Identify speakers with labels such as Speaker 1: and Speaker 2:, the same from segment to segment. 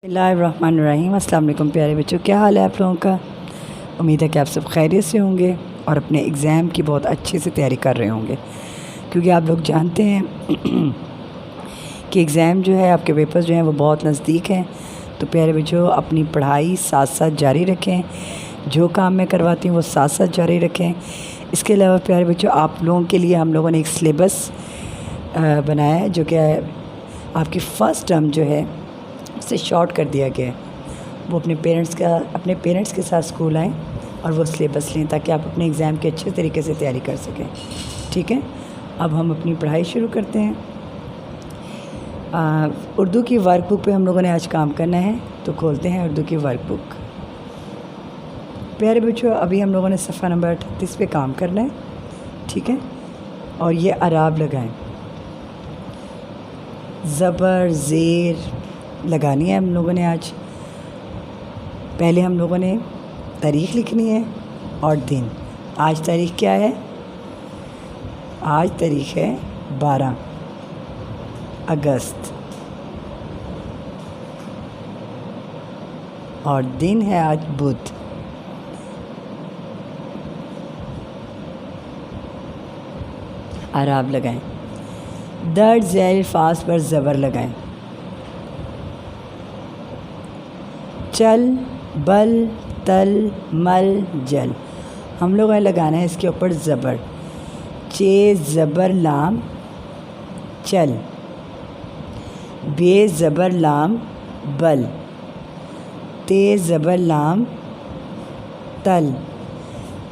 Speaker 1: بسم اللہ الرحمن الرحیم۔ السلام علیکم پیارے بچوں، کیا حال ہے آپ لوگوں کا؟ امید ہے کہ آپ سب خیریت سے ہوں گے اور اپنے ایگزام کی بہت اچھے سے تیاری کر رہے ہوں گے، کیونکہ آپ لوگ جانتے ہیں کہ ایگزام جو ہے، آپ کے پیپرز جو ہیں وہ بہت نزدیک ہیں۔ تو پیارے بچوں، اپنی پڑھائی ساتھ ساتھ جاری رکھیں، جو کام میں کرواتی ہوں وہ ساتھ ساتھ جاری رکھیں۔ اس کے علاوہ پیارے بچوں، آپ لوگوں کے لیے ہم لوگوں نے ایک سلیبس بنایا ہے، جو کہ آپ کی فرسٹ ٹرم جو ہے سے شارٹ کر دیا گیا ہے۔ وہ اپنے پیرنٹس کے ساتھ اسکول آئیں اور وہ سلیبس لیں، تاکہ آپ اپنے ایگزام کے اچھے طریقے سے تیاری کر سکیں۔ ٹھیک ہے، اب ہم اپنی پڑھائی شروع کرتے ہیں۔ اردو کی ورک بک پہ ہم لوگوں نے آج کام کرنا ہے، تو کھولتے ہیں اردو کی ورک بک۔ پیارے بچوں، ابھی ہم لوگوں نے صفحہ نمبر 38 پہ کام کرنا ہے، ٹھیک ہے، اور یہ اعراب لگائیں، زبر زیر لگانی ہے ہم لوگوں نے آج۔ پہلے ہم لوگوں نے تاریخ لکھنی ہے اور دن۔ آج تاریخ کیا ہے؟ آج تاریخ ہے 12 اگست اور دن ہے آج بدھ۔ اعراب لگائیں، درج ذیل الفاظ پر زبر لگائیں، چل بل تل مل جل، ہم لوگوں نے لگانا ہے اس کے اوپر زبر۔ چے زبر لام چل، بے زبر لام بل، تے زبر لام تل،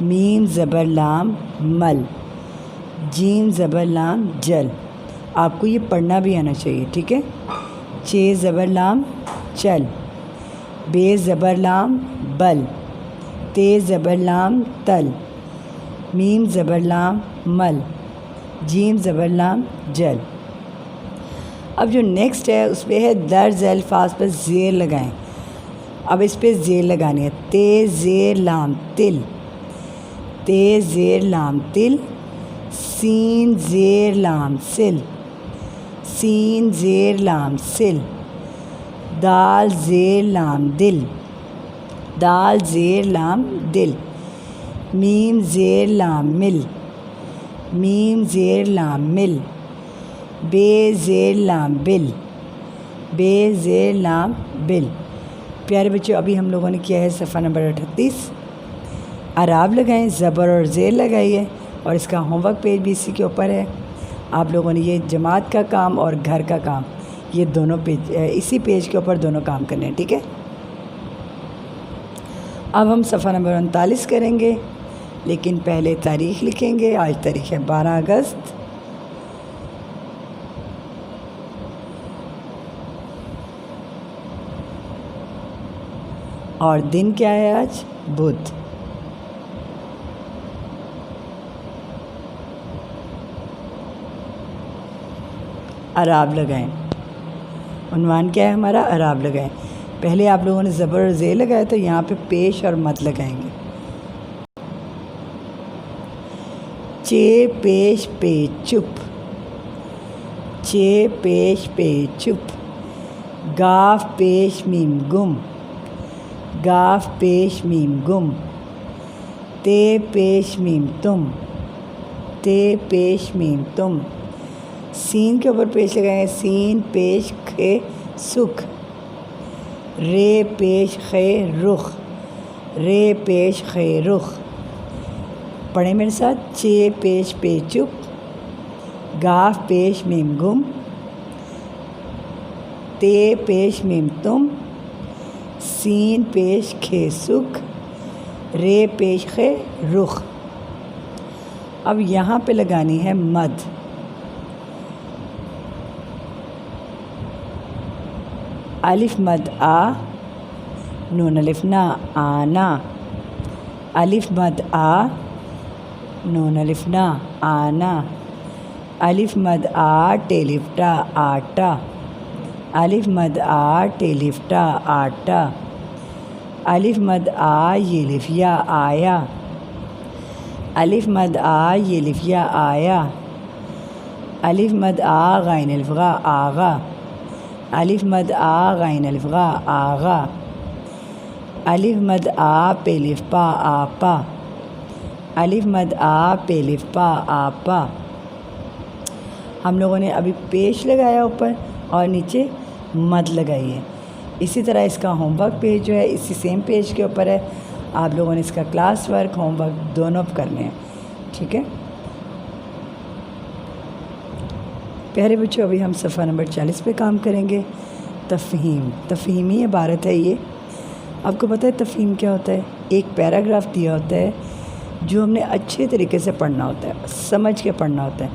Speaker 1: میم زبر لام مل، جیم زبر لام جل۔ آپ کو یہ پڑھنا بھی آنا چاہیے، ٹھیک ہے۔ چے زبر لام چل، بے زبر لام بل، تے زبر لام تل، میم زبر لام مل، جیم زبر لام جل۔ اب جو نیکسٹ ہے اس پہ ہے درج ذیل الفاظ پر زیر لگائیں۔ اب اس پہ زیر لگانی ہے، تے زیر لام تل، تے زیر لام تل، سین زیر لام سل، سین زیر لام سل، دال زیر لام دل، دال زیر لام دل، میم زیر لام مل، میم زیر لام مل، بے زیر لام بل، بے زیر لام بل۔ پیارے بچوں، ابھی ہم لوگوں نے کیا ہے صفحہ نمبر 38۔ اعراب لگائیں، زبر اور زیر لگائیے، اور اس کا ہوم ورک پیج بھی اسی کے اوپر ہے۔ آپ لوگوں نے یہ جماعت کا کام اور گھر کا کام، یہ دونوں پیج اسی پیج کے اوپر دونوں کام کرنے ہیں، ٹھیک ہے۔ اب ہم صفحہ نمبر 39 کریں گے، لیکن پہلے تاریخ لکھیں گے۔ آج تاریخ ہے 12 اگست اور دن کیا ہے آج؟ بدھ۔ اعراب لگائیں، عنوان کیا ہے ہمارا؟ اعراب لگائیں۔ پہلے آپ لوگوں نے زبر اور زیر لگایا، تو یہاں پہ پیش اور مد لگائیں گے۔ چے پیش پے چپ، چے پیش پے چپ، گاف پیش میم گم، گاف پیش میم گم، تے پیش میم تم، تے پیش میم تم، سین کے اوپر پیش لگائیں گے، سین پیش خے سکھ، رے پیش خے رخ، رے پیش خے رخ۔ پڑھیں میرے ساتھ، چے پیش پے چپ، گاف پیش میم گم، تے پیش میم تم، سین پیش کھے سکھ، رے پیش خے رخ۔ اب یہاں پہ لگانی ہے مد۔ الف مد آ، نون الف نا، آنا، الف مد آ، نون الف نا، آنا، الف مد آ ٹے الف ٹا، آٹا، الف مد آ ٹے الف ٹا، آٹا، الف مد آ یہ الف یا، آیا، الف مد آ یہ الف یا، آیا، الف مد آ غین الف غا، آغا، الف مد آ غین الف غا آغا، الف مد آ پیلف پا آپا، الف مد آ پیلف پا آپا۔ ہم لوگوں نے ابھی پیش لگایا اوپر اور نیچے مد لگائی ہے۔ اسی طرح اس کا ہوم ورک پیج جو ہے اسی سیم پیج کے اوپر ہے، آپ لوگوں نے اس کا کلاس ورک ہوم ورک دونوں کرنے ہیں، ٹھیک ہے پیارے بچوں۔ ابھی ہم صفحہ نمبر 40 پہ کام کریں گے۔ تفہیم، تفہیمی عبارت ہے یہ۔ آپ کو پتہ ہے تفہیم کیا ہوتا ہے؟ ایک پیراگراف دیا ہوتا ہے جو ہم نے اچھے طریقے سے پڑھنا ہوتا ہے، سمجھ کے پڑھنا ہوتا ہے۔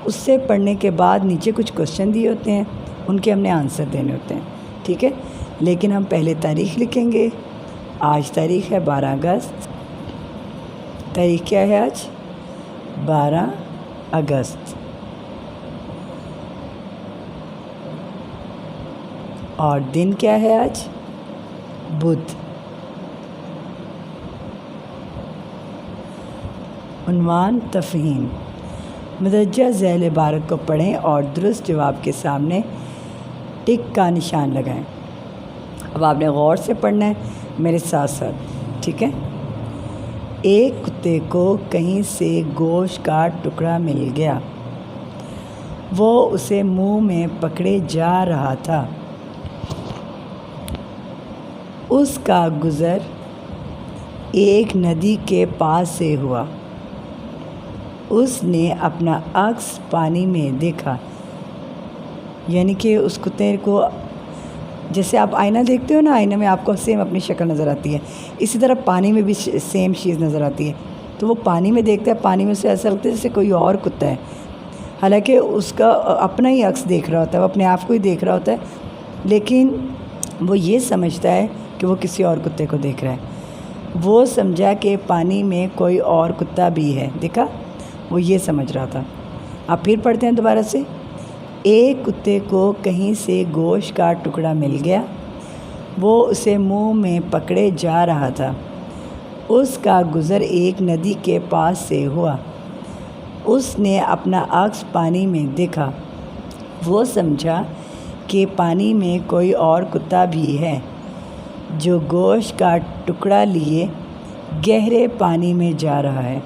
Speaker 1: اس سے پڑھنے کے بعد نیچے کچھ کوشچن دیے ہوتے ہیں، ان کے ہم نے آنسر دینے ہوتے ہیں، ٹھیک ہے۔ لیکن ہم پہلے تاریخ لکھیں گے۔ آج تاریخ ہے 12 اگست۔ تاریخ کیا ہے آج؟ 12 اگست۔ اور دن کیا ہے آج؟ بدھ۔ عنوان تفہیم۔ مدرجہ ذیل عبارت کو پڑھیں اور درست جواب کے سامنے ٹک کا نشان لگائیں۔ اب آپ نے غور سے پڑھنا ہے میرے ساتھ ساتھ، ٹھیک ہے۔ ایک کتے کو کہیں سے گوشت کا ٹکڑا مل گیا، وہ اسے منہ میں پکڑے جا رہا تھا۔ اس کا گزر ایک ندی کے پاس سے ہوا، اس نے اپنا عکس پانی میں دیکھا۔ یعنی کہ اس کتے کو، جیسے آپ آئینہ دیکھتے ہو نا، آئینہ میں آپ کو سیم اپنی شکل نظر آتی ہے، اسی طرح پانی میں بھی سیم چیز نظر آتی ہے۔ تو وہ پانی میں دیکھتا ہے، پانی میں اسے ایسا لگتا ہے جیسے کوئی اور کتا ہے، حالانکہ اس کا اپنا ہی عکس دیکھ رہا ہوتا ہے، وہ اپنے آپ کو ہی دیکھ رہا ہوتا ہے، لیکن وہ یہ سمجھتا ہے کہ وہ کسی اور کتے کو دیکھ رہا ہے۔ وہ سمجھا کہ پانی میں کوئی اور کتا بھی ہے، دیکھا، وہ یہ سمجھ رہا تھا۔ آپ پھر پڑھتے ہیں دوبارہ سے۔ ایک کتے کو کہیں سے گوشت کا ٹکڑا مل گیا، وہ اسے منہ میں پکڑے جا رہا تھا۔ اس کا گزر ایک ندی کے پاس سے ہوا، اس نے اپنا عکس پانی میں دیکھا۔ وہ سمجھا کہ پانی میں کوئی اور کتا بھی ہے جو گوشت کا ٹکڑا لیے گہرے پانی میں جا رہا ہے۔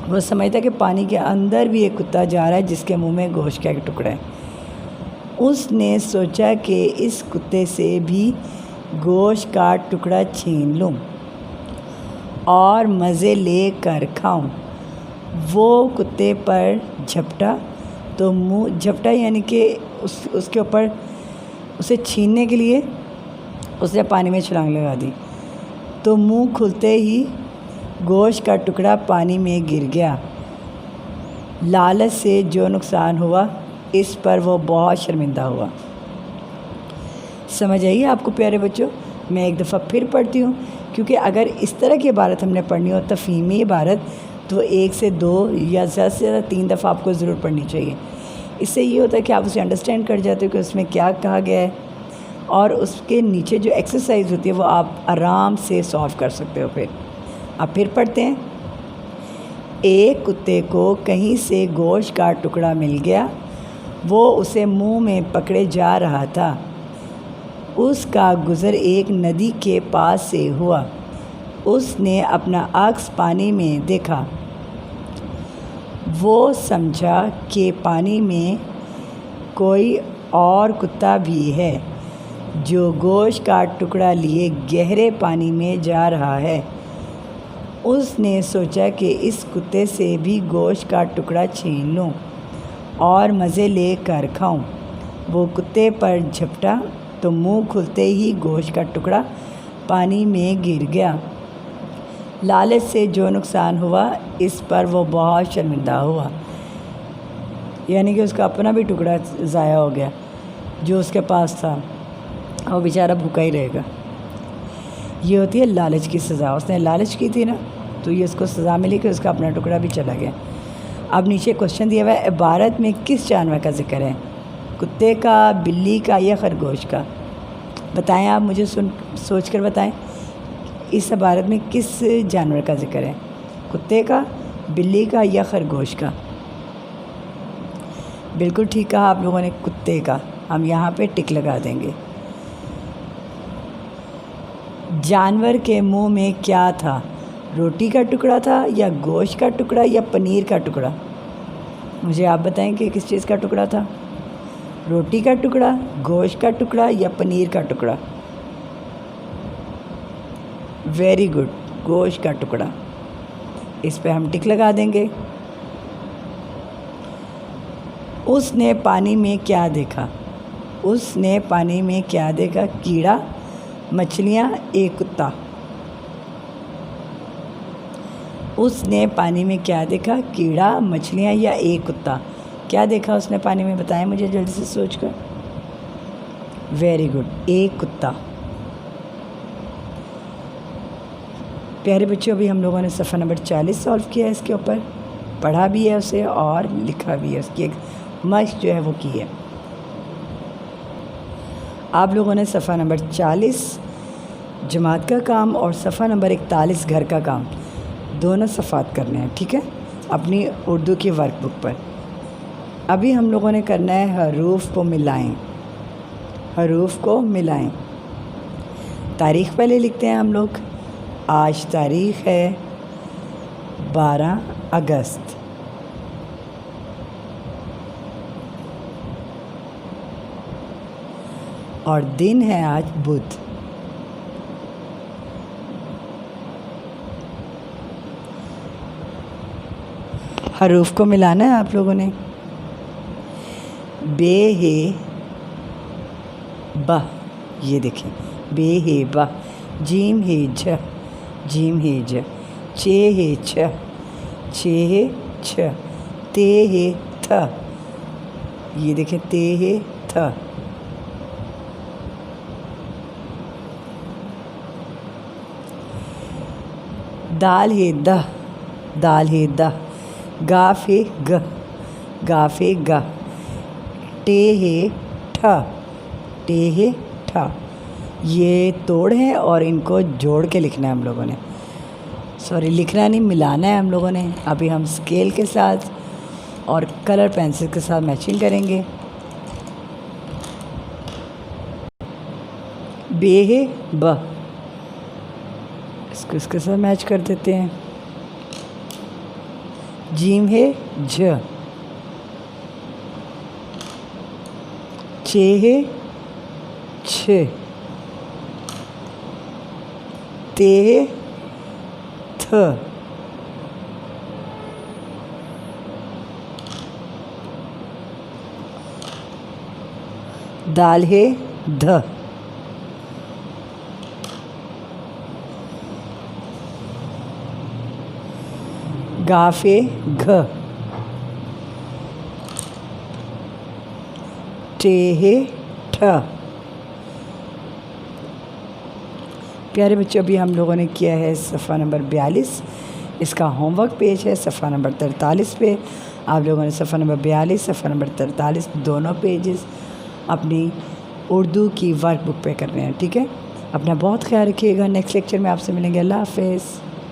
Speaker 1: وہ سمجھتا کہ پانی کے اندر بھی ایک کتا جا رہا ہے جس کے منہ میں گوشت کا ایک ٹکڑا ہے۔ اس نے سوچا کہ اس کتے سے بھی گوشت کا ٹکڑا چھین لوں اور مزے لے کر کھاؤں۔ وہ کتے پر جھپٹا تو منہ جھپٹا، یعنی کہ اس کے اوپر اسے چھیننے کے لیے اس نے پانی میں چھلانگ لگا دی، تو منہ کھلتے ہی گوشت کا ٹکڑا پانی میں گر گیا۔ لالچ سے جو نقصان ہوا اس پر وہ بہت شرمندہ ہوا۔ سمجھ آئیے آپ کو پیارے بچوں؟ میں ایک دفعہ پھر پڑھتی ہوں، کیونکہ اگر اس طرح کی عبارت ہم نے پڑھنی ہو، تفہیمی عبارت، تو 1 سے 2 یا زیادہ سے زیادہ 3 دفعہ آپ کو ضرور پڑھنی چاہیے۔ اس سے یہ ہوتا ہے کہ آپ اسے انڈرسٹینڈ کر جاتے ہو کہ اس میں کیا کہا گیا ہے، اور اس کے نیچے جو ایکسرسائز ہوتی ہے وہ آپ آرام سے سالو کر سکتے ہو۔ اب پھر پڑھتے ہیں۔ ایک کتے کو کہیں سے گوشت کا ٹکڑا مل گیا، وہ اسے منہ میں پکڑے جا رہا تھا۔ اس کا گزر ایک ندی کے پاس سے ہوا، اس نے اپنا عکس پانی میں دیکھا۔ وہ سمجھا کہ پانی میں کوئی اور کتا بھی ہے جو گوشت کا ٹکڑا لیے گہرے پانی میں جا رہا ہے۔ اس نے سوچا کہ اس کتے سے بھی گوشت کا ٹکڑا چھین لوں اور مزے لے کر کھاؤں۔ وہ کتے پر جھپٹا تو منہ کھلتے ہی گوشت کا ٹکڑا پانی میں گر گیا۔ لالچ سے جو نقصان ہوا اس پر وہ بہت شرمندہ ہوا، یعنی کہ اس کا اپنا بھی ٹکڑا ضائع ہو گیا جو اس کے پاس تھا، وہ بیچارہ بھوکا ہی رہے گا۔ یہ ہوتی ہے لالچ کی سزا۔ اس نے لالچ کی تھی نا، تو یہ اس کو سزا ملی کہ اس کا اپنا ٹکڑا بھی چلا گیا۔ اب نیچے کوشچن دیا ہوا ہے، عبارت میں کس جانور کا ذکر ہے؟ کتے کا، بلی کا یا خرگوش کا؟ بتائیں، آپ مجھے سوچ کر بتائیں، اس عبارت میں کس جانور کا ذکر ہے؟ کتے کا، بلی کا یا خرگوش کا؟ بالکل ٹھیک کہا آپ لوگوں نے، کتے کا۔ ہم یہاں پہ ٹک لگا دیں گے۔ جانور کے منہ میں کیا تھا؟ روٹی کا ٹکڑا تھا یا گوشت کا ٹکڑا یا پنیر کا ٹکڑا؟ مجھے آپ بتائیں کہ کس چیز کا ٹکڑا تھا؟ روٹی کا ٹکڑا، گوشت کا ٹکڑا یا پنیر کا ٹکڑا؟ ویری گڈ، گوشت کا ٹکڑا۔ اس پہ ہم ٹک لگا دیں گے۔ اس نے پانی میں کیا دیکھا؟ اس نے پانی میں کیا دیکھا؟ کیڑا، مچھلیاں، ایک کتا۔ اس نے پانی میں کیا دیکھا؟ کیڑا، مچھلیاں یا ایک کتا؟ کیا دیکھا اس نے پانی میں؟ بتائیں مجھے جلدی سے سوچ کر۔ ویری گڈ، ایک کتا۔ پیارے بچوں، ابھی ہم لوگوں نے صفحہ نمبر 40 سالو کیا ہے، اس کے اوپر پڑھا بھی ہے اسے اور لکھا بھی ہے، اس کی ایک مشق جو ہے وہ کی ہے۔ آپ لوگوں نے صفحہ نمبر 40 جماعت کا کام اور صفحہ نمبر 41 گھر کا کام دونوں صفحات کرنے ہیں، ٹھیک ہے، اپنی اردو کی ورک بک پر۔ ابھی ہم لوگوں نے کرنا ہے حروف کو ملائیں، حروف کو ملائیں۔ تاریخ پہلے لکھتے ہیں ہم لوگ۔ آج تاریخ ہے 12 اگست۔ اور دن ہے آج بدھ۔ حروف کو ملانا ہے آپ لوگوں نے۔ بے ہے ب، یہ دیکھیں، بے ہے ب۔ جیم ہے جھ، جیم ہے ج۔ چے ہے چھ، چھ ہے چھ۔ تے ہے تھ، یہ دیکھیں، تے ہے تھ۔ دال ہے دہ، دال ہے دہ۔ گاف ہے گ، گاف ہے گا۔ ٹے ہے ٹھ، ٹے ہے ٹھ۔ یہ توڑ ہے اور ان کو جوڑ کے لکھنا ہے ہم لوگوں نے، سوری لکھنا نہیں، ملانا ہے ہم لوگوں نے۔ ابھی ہم اسکیل کے ساتھ اور کلر پینسل کے ساتھ میچنگ کریں گے۔ بے ہے ب، اس کو اس کے ساتھ میچ کر دیتے ہیں۔ جیم ہے جھ، چے ہے چھ۔ تے ہے تھ۔ دال ہے دھ۔ گاف ہے گھ۔ ٹے ہے ٹھ۔ پیارے بچوں، ابھی ہم لوگوں نے کیا ہے صفحہ نمبر 42، اس کا ہوم ورک پیج ہے صفحہ نمبر 43 پہ۔ آپ لوگوں نے صفحہ نمبر 42، صفحہ نمبر 43 دونوں پیجز اپنی اردو کی ورک بک پہ کرنے ہیں، ٹھیک ہے۔ اپنا بہت خیال رکھیے گا۔ نیکسٹ لیکچر میں آپ سے ملیں گے۔ اللہ حافظ۔